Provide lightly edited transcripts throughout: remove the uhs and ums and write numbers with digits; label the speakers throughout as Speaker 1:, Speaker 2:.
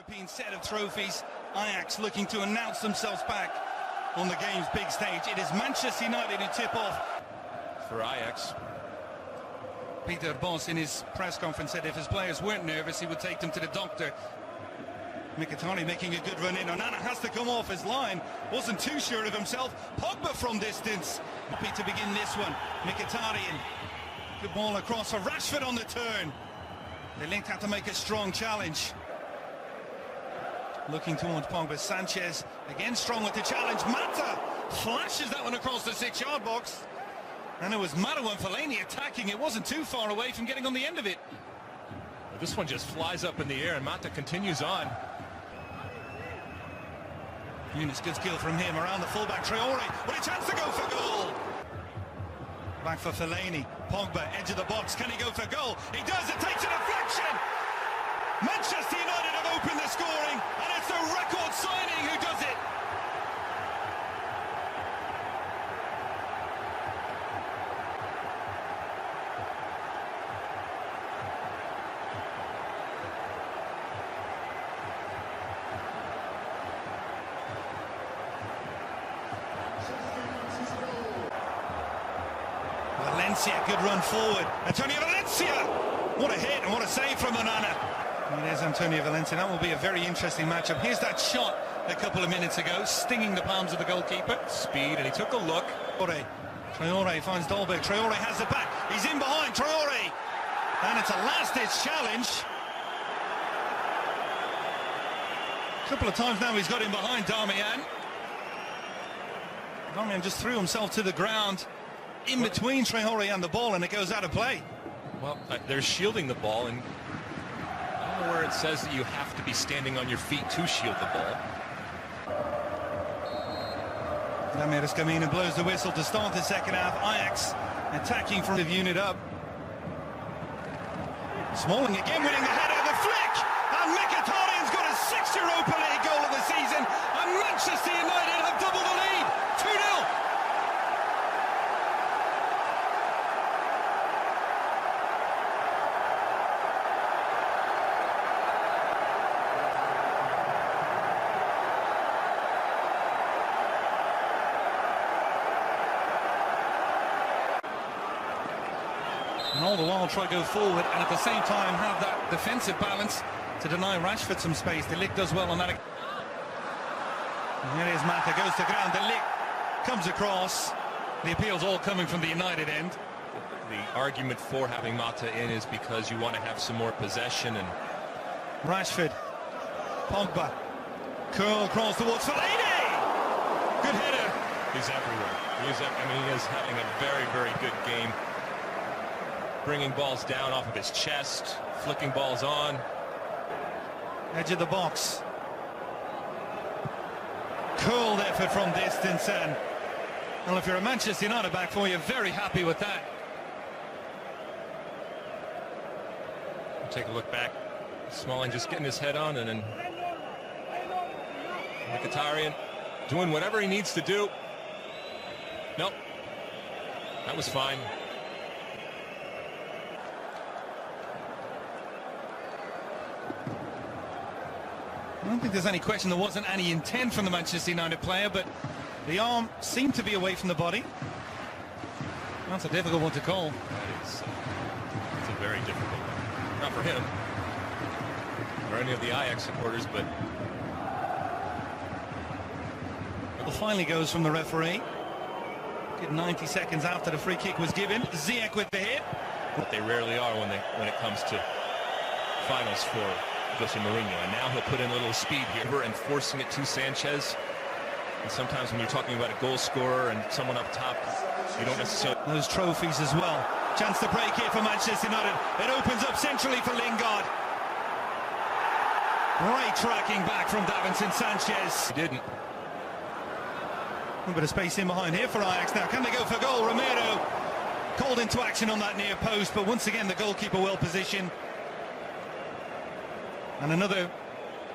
Speaker 1: European set of trophies. Ajax looking to announce themselves back on the game's big stage. It is Manchester United who tip off.
Speaker 2: For Ajax,
Speaker 1: Peter Bos in his press conference said if his players weren't nervous he would take them to the doctor. Mkhitaryan making a good run in. Onana has to come off his line. Wasn't too sure of himself. Pogba from distance. Happy to begin this one. Mkhitaryan. Good ball across for Rashford on the turn. The Link had to make a strong challenge. Looking towards Pogba. Sanchez again strong with the challenge. Mata flashes that one across the 6-yard box. And it was Mata and Fellaini attacking. It wasn't too far away from getting on the end of it.
Speaker 2: this one just flies up in the air and Mata continues on.
Speaker 1: Yunus, good skill from him around the fullback. Traore with a chance to go for goal. Back for Fellaini. Pogba, edge of the box. Can he go for goal? He does. It takes a deflection. Manchester United have opened the scoring, and it's the record signing who does it. Valencia, good run forward. Antonio Valencia! What a hit and what a save from Onana. And there's Antonio Valencia. That will be a very interesting matchup. Here's that shot a couple of minutes ago, stinging the palms of the goalkeeper.
Speaker 2: Speed, and he took a look.
Speaker 1: Traore finds Dolberg. Traore has the back. He's in behind. Traore! And it's a last-ditch challenge. A couple of times now he's got him behind Darmian. Darmian just threw himself to the ground in between Traore and the ball, and it goes out of play.
Speaker 2: Well, they're shielding the ball, and I don't know where it says that you have to be standing on your feet to shield the ball.
Speaker 1: Ramirez Camino blows the whistle to start the second half. Ajax attacking from the unit up. Smalling again, winning the header, the flick, and Mkhitaryan's got his 6th Europa League goal of the season, and Manchester United have doubled the lead, 2-0. And all the while try to go forward and at the same time have that defensive balance to deny Rashford some space. De Ligt does well on that. And here is Mata, goes to ground. De Ligt comes across. The appeal's all coming from the United end.
Speaker 2: The argument for having Mata in is because you want to have some more possession. And
Speaker 1: Rashford, Pogba, curl across towards Fellaini. Good header.
Speaker 2: He's everywhere. He is having a very, very good game. Bringing balls down off of his chest, flicking balls on.
Speaker 1: Edge of the box. Cold effort from distance, and well, if you're a Manchester United back four, you're very happy with that.
Speaker 2: We'll take a look back. Smalling just getting his head on, and then Mkhitaryan doing whatever he needs to do. Nope, that was fine.
Speaker 1: I don't think there's any question there wasn't any intent from the Manchester United player, but the arm seemed to be away from the body. That's a difficult one to call.
Speaker 2: That's a very difficult one. Not for him, or any of the Ajax supporters, but...
Speaker 1: Well, finally goes from the referee. Good 90 seconds after the free kick was given. Ziyech with the hit.
Speaker 2: But they rarely are when it comes to finals for Jose Mourinho, and now he'll put in a little speed here and forcing it to Sanchez. And sometimes when you're talking about a goal scorer and someone up top, you don't necessarily...
Speaker 1: Those trophies as well. Chance to break here for Manchester United. It opens up centrally for Lingard. Great tracking back from Davinson Sanchez.
Speaker 2: He didn't.
Speaker 1: A bit of space in behind here for Ajax now. Can they go for goal? Romero called into action on that near post, but once again the goalkeeper well positioned. And another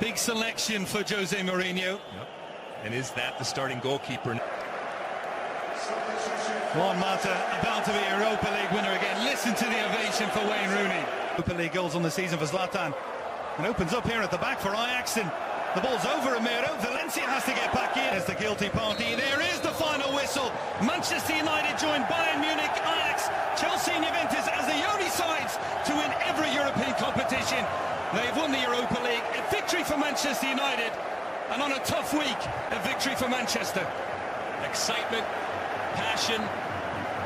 Speaker 1: big selection for Jose Mourinho.
Speaker 2: Yep. And is that the starting goalkeeper?
Speaker 1: Juan Mata about to be a Europa League winner again. Listen to the ovation for Wayne Rooney. Europa League goals on the season for Zlatan. And opens up here at the back for Ajax, and the ball's over Romero. Valencia has to get back in as the guilty party. There is the final whistle. Manchester United join Bayern Munich, Ajax, Chelsea and Juventus as the only sides to win every European competition. They've won the Europa League. A victory for Manchester United, and on a tough week, a victory for Manchester.
Speaker 2: Excitement, passion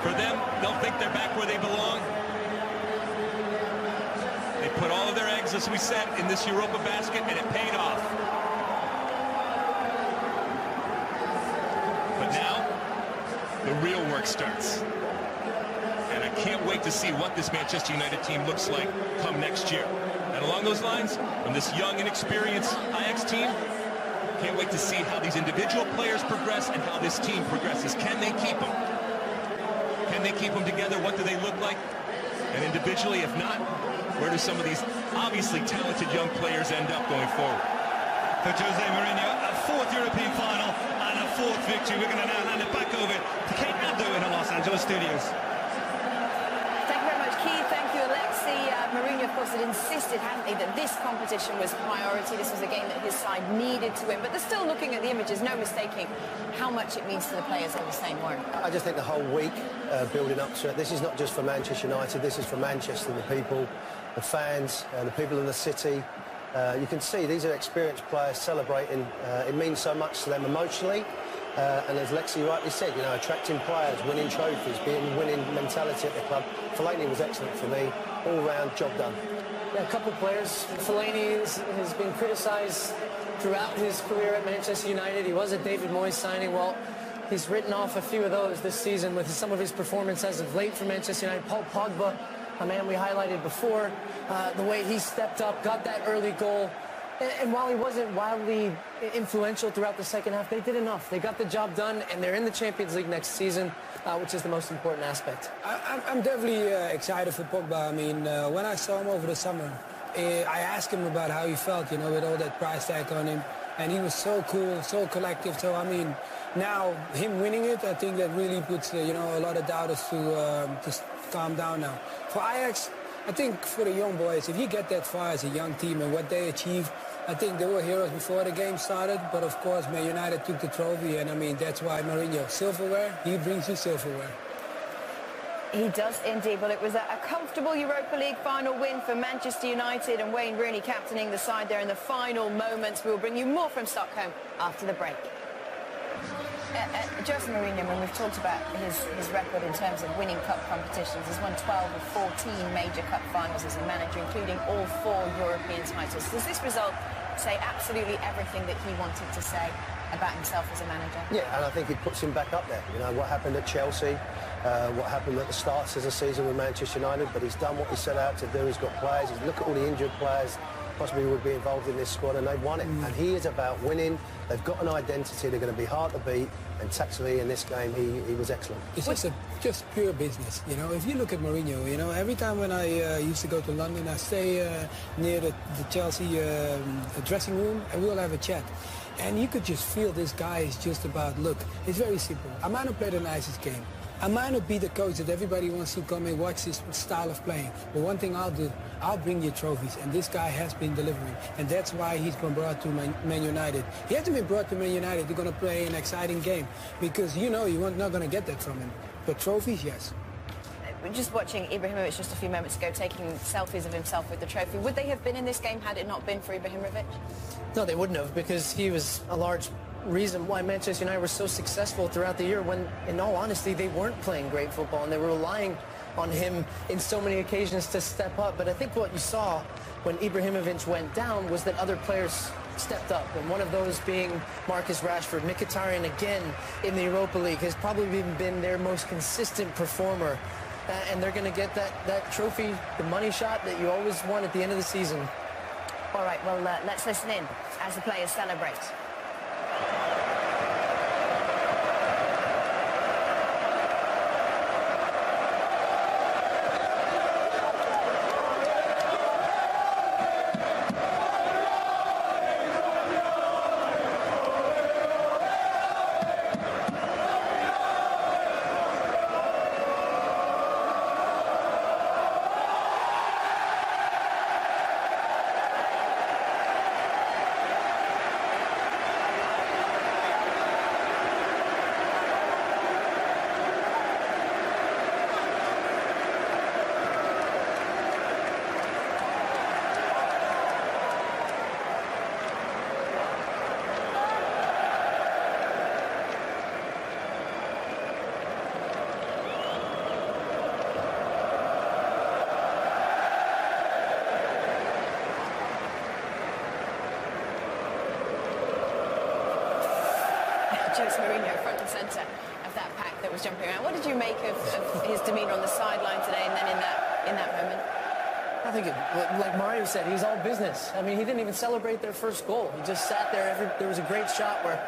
Speaker 2: for them. They'll think they're back where they belong. They put all of their eggs, as we said, in this Europa basket, and it paid off. But now, the real work starts. And I can't wait to see what this Manchester United team looks like come next year. And along those lines, from this young, inexperienced Ajax team, can't wait to see how these individual players progress and how this team progresses. Can they keep them? Can they keep them together? What do they look like? And individually, if not, where do some of these obviously talented young players end up going forward?
Speaker 1: For Jose Mourinho, a fourth European final and a fourth victory. We're going to now hand it back over to Kate Abdo in the Los Angeles studios.
Speaker 3: Thank you very much, Keith. Thank you, Alexi. Mourinho, of course, had insisted, hadn't he, that this competition was priority. This was a game that his side needed to win. But they're still looking at the images, no mistaking how much it means to the players all the same, Warren.
Speaker 4: I just think the whole week building up to it, this is not just for Manchester United, this is for Manchester, the people, the fans, the people in the city. You can see these are experienced players celebrating. It means so much to them emotionally. And as Lexi rightly said, you know, attracting players, winning trophies, being winning mentality at the club. Fellaini was excellent for me. All-round job done.
Speaker 5: Yeah, a couple of players. Fellaini has been criticised throughout his career at Manchester United. He was a David Moyes signing. Well, he's written off a few of those this season with some of his performance as of late for Manchester United. Paul Pogba, a man we highlighted before, the way he stepped up, got that early goal. And while he wasn't wildly influential throughout the second half, they did enough. They got the job done, and they're in the Champions League next season, which is the most important aspect.
Speaker 6: I'm definitely excited for Pogba. I mean, when I saw him over the summer, I asked him about how he felt, you know, with all that price tag on him. And he was so cool, so collective. So, I mean, now him winning it, I think that really puts, you know, a lot of doubters to calm down now. For Ajax, I think for the young boys, if you get that far as a young team and what they achieved, I think they were heroes before the game started. But, of course, Man United took the trophy. And, I mean, that's why Mourinho, silverware, he brings you silverware.
Speaker 3: He does indeed. Well, it was a comfortable Europa League final win for Manchester United, and Wayne Rooney captaining the side there in the final moments. We will bring you more from Stockholm after the break. Jose Mourinho, when we've talked about his record in terms of winning cup competitions, he's won 12 of 14 major cup finals as a manager, including all 4 European titles. Does this result say absolutely everything that he wanted to say about himself as a manager?
Speaker 4: Yeah, and I think it puts him back up there. You know, what happened at Chelsea, what happened at the start of the season with Manchester United, but he's done what he set out to do. He's got players. Look at all the injured players possibly would be involved in this squad, and they've won it. And he is about winning. They've got an identity. They're going to be hard to beat. And tactically in this game, he was excellent.
Speaker 6: It's just pure business, you know. If you look at Mourinho, you know, every time when I used to go to London, I stay near the Chelsea dressing room, and we all have a chat. And you could just feel this guy is just about, look, it's very simple. I might not play the nicest game. I might not be the coach that everybody wants to come and watch this style of playing. But one thing I'll do, I'll bring you trophies. And this guy has been delivering. And that's why he's been brought to Man United. He hasn't been brought to Man United. You're going to play an exciting game. Because you know you're not going to get that from him. But trophies, yes.
Speaker 3: Just watching Ibrahimovic just a few moments ago taking selfies of himself with the trophy. Would they have been in this game had it not been for Ibrahimovic?
Speaker 5: No, they wouldn't have, because he was a large reason why Manchester United were so successful throughout the year when, in all honesty, they weren't playing great football and they were relying on him in so many occasions to step up. But I think what you saw when Ibrahimovic went down was that other players stepped up, and one of those being Marcus Rashford. Mkhitaryan, again, in the Europa League, has probably been their most consistent performer. And they're going to get that trophy, the money shot that you always want at the end of the season.
Speaker 3: All right, well, let's listen in as the players celebrate. Jose Mourinho front and centre of that pack that was jumping around. What did you make of his demeanour on the sideline today and then in that moment?
Speaker 5: I think, like Mario said, he's all business. I mean, he didn't even celebrate their first goal. He just sat there. There was a great shot where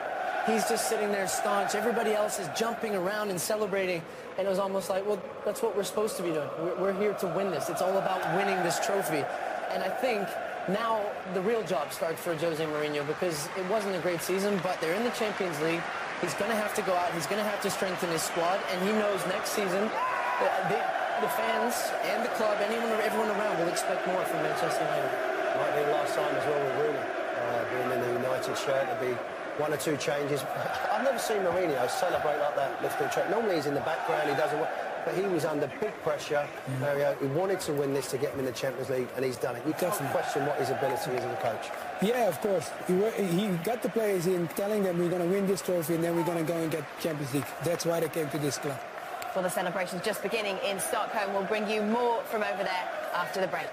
Speaker 5: he's just sitting there staunch. Everybody else is jumping around and celebrating. And it was almost like, well, that's what we're supposed to be doing. We're here to win this. It's all about winning this trophy. And I think now the real job starts for Jose Mourinho, because it wasn't a great season, but they're in the Champions League. He's going to have to go out. He's going to have to strengthen his squad. And he knows next season the fans and the club, everyone around will expect more from Manchester United.
Speaker 4: Might be the last time as well with Rooney being in the United shirt. There'll be one or two changes. I've never seen Mourinho celebrate like that lifting track. Normally he's in the background, he doesn't work, but he was under big pressure. Mario, he wanted to win this to get him in the Champions League, and he's done it. You can't question what his ability is as a coach.
Speaker 6: Yeah, of course. He got the players in, telling them we're going to win this trophy and then we're going to go and get Champions League. That's why they came to this club.
Speaker 3: Well, the celebrations just beginning in Stockholm. We'll bring you more from over there after the break.